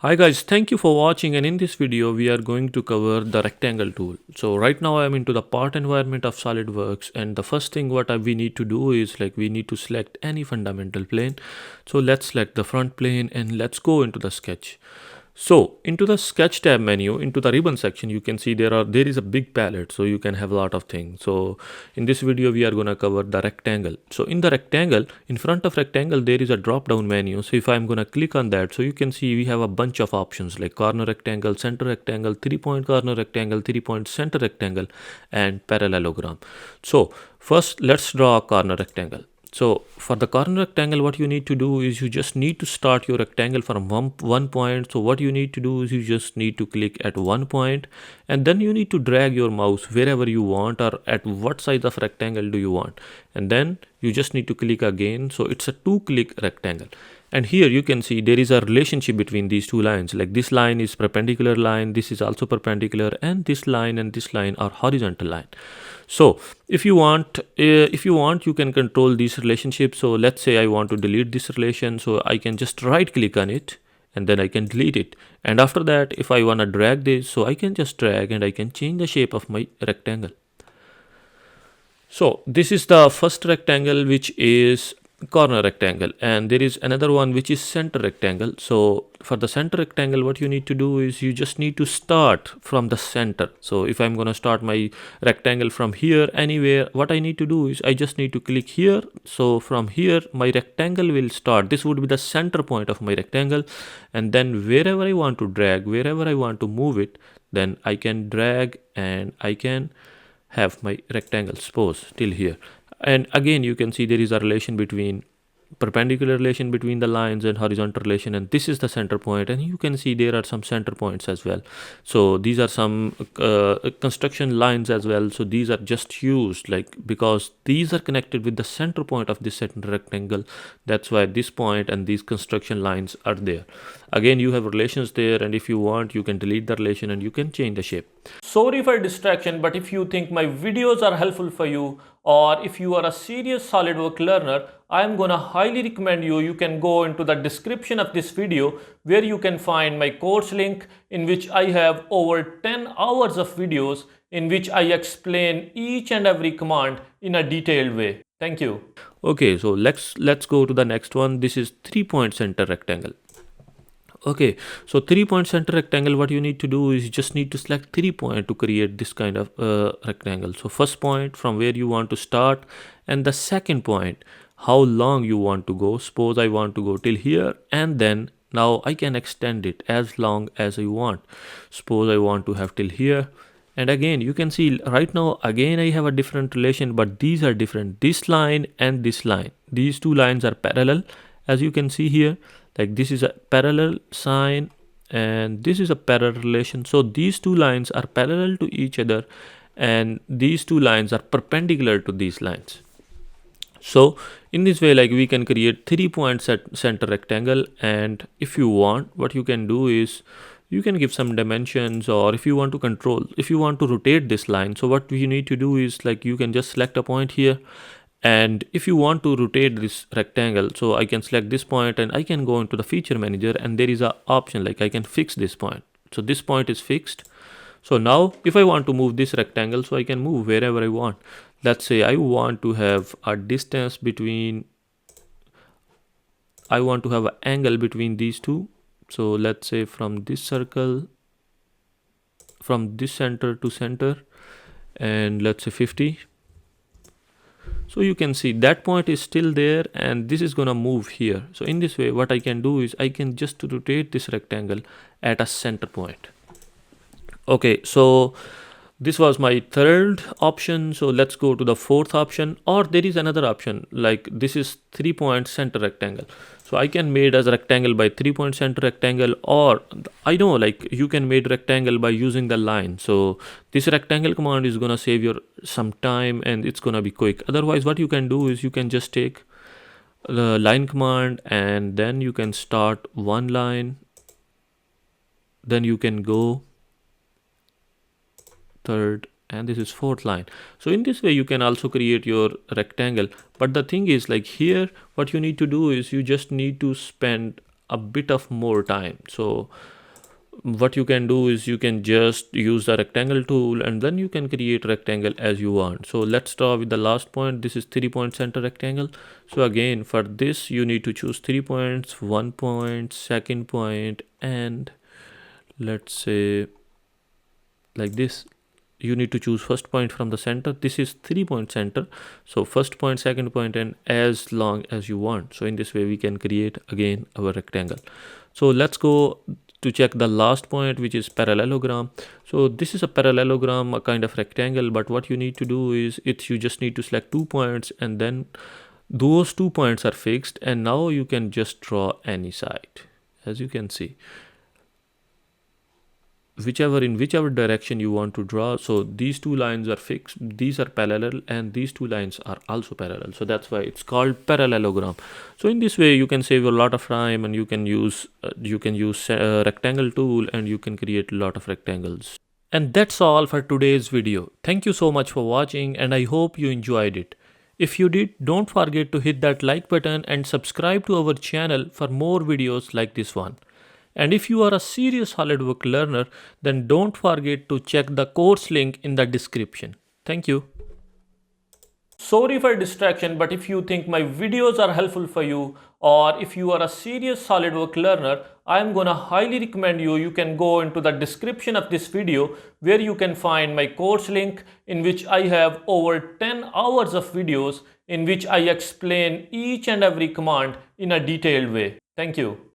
Hi guys, thank you for watching, and in this video we are going to cover the rectangle tool. So right now I am into the part environment of SolidWorks, and the first thing we need to do is we need to select any fundamental plane. So let's select the front plane and let's go into the sketch. So into the sketch tab menu, into the ribbon section, you can see there is a big palette, so you can have a lot of things. So in this video we are gonna cover the rectangle. So in the rectangle, in front of rectangle there is a drop down menu. So if I'm gonna click on that, so you can see we have a bunch of options like corner rectangle, center rectangle, 3-point corner rectangle, 3-point center rectangle, and parallelogram. So first let's draw a corner rectangle. So for the corner rectangle, what you need to do is you just need to start your rectangle from one point. So what you need to do is you just need to click at one point, and then you need to drag your mouse wherever you want or at what size of rectangle do you want. And then you just need to click again. So it's a 2-click rectangle. And here you can see there is a relationship between these two lines. Like this line is perpendicular line, this is also perpendicular, and this line and this line are horizontal line. So if you want, you can control these relationships. So let's say I want to delete this relation, so I can just right click on it and then I can delete it. And after that, if I want to drag this, so I can just drag and I can change the shape of my rectangle. So this is the first rectangle, which is corner rectangle, and there is another one which is center rectangle. So for the center rectangle, what you need to do is you just need to start from the center. So if I'm going to start my rectangle from here anywhere, what I need to do is I just need to click here. So from here my rectangle will start. This would be the center point of my rectangle, and then wherever I want to drag, wherever I want to move it, then I can drag and I can have my rectangle suppose till here. And again you can see there is a relation between perpendicular relation between the lines and horizontal relation, and this is the center point, and you can see there are some center points as well. So these are some construction lines as well. So these are just used because these are connected with the center point of this center rectangle. That's why this point and these construction lines are there. Again you have relations there, and if you want you can delete the relation and you can change the shape. Sorry for distraction, but if you think my videos are helpful for you, or if you are a serious SolidWorks learner, I am gonna highly recommend you can go into the description of this video where you can find my course link, in which I have over 10 hours of videos in which I explain each and every command in a detailed way. Thank you. Okay, so let's go to the next one. This is 3-point center rectangle. Okay, so 3-point center rectangle, what you need to do is you just need to select 3 point to create this kind of rectangle. So first point from where you want to start, and the second point how long you want to go. Suppose I want to go till here, and then now I can extend it as long as I want. Suppose I want to have till here, and again you can see right now again I have a different relation, but these are different. This line and this line, these two lines are parallel, as you can see here. Like this is a parallel sign and this is a parallel relation. So these two lines are parallel to each other, and these two lines are perpendicular to these lines. So in this way, we can create 3-point center rectangle. And if you want, what you can do is you can give some dimensions, or if you want to rotate this line, so what you need to do is you can just select a point here. And if you want to rotate this rectangle, so I can select this point and I can go into the feature manager, and there is a option I can fix this point. So this point is fixed. So now if I want to move this rectangle, so I can move wherever I want. Let's say I want to have a distance between, I want to have an angle between these two. So let's say from this circle, from this center to center, and let's say 50. So you can see that point is still there, and this is gonna move here. So in this way, what I can do is I can just rotate this rectangle at a center point. Okay, so this was my third option. So let's go to the fourth option, or there is another option this is 3-point center rectangle. So I can made as a rectangle by 3-point center rectangle, or I know you can made rectangle by using the line. So this rectangle command is gonna save your some time and it's gonna be quick. Otherwise what you can do is you can just take the line command, and then you can start one line, then you can go third, and this is fourth line. So in this way you can also create your rectangle. But the thing is here what you need to do is you just need to spend a bit of more time. So what you can do is you can just use the rectangle tool and then you can create rectangle as you want. So let's start with the last point. This is 3-point center rectangle. So again, for this you need to choose 3 points, 1 point, second point, and let's say like this. You need to choose first point from the center. This is 3-point center, so first point, second point, and as long as you want. So in this way we can create again our rectangle. So let's go to check the last point, which is parallelogram. So this is a parallelogram, a kind of rectangle, but what you need to do is you just need to select 2 points, and then those 2 points are fixed, and now you can just draw any side. As you can see, whichever direction you want to draw. So these 2 lines are fixed, these are parallel, and these 2 lines are also parallel, so that's why it's called parallelogram. So in this way you can save a lot of time, and you can use rectangle tool, and you can create a lot of rectangles. And that's all for today's video. Thank you so much for watching, and I hope you enjoyed it. If you did, don't forget to hit that like button and subscribe to our channel for more videos like this one. And if you are a serious SolidWorks learner, then don't forget to check the course link in the description. Thank you. Sorry for distraction, but if you think my videos are helpful for you, or if you are a serious SolidWorks learner, I am gonna highly recommend you can go into the description of this video, where you can find my course link, in which I have over 10 hours of videos in which I explain each and every command in a detailed way. Thank you.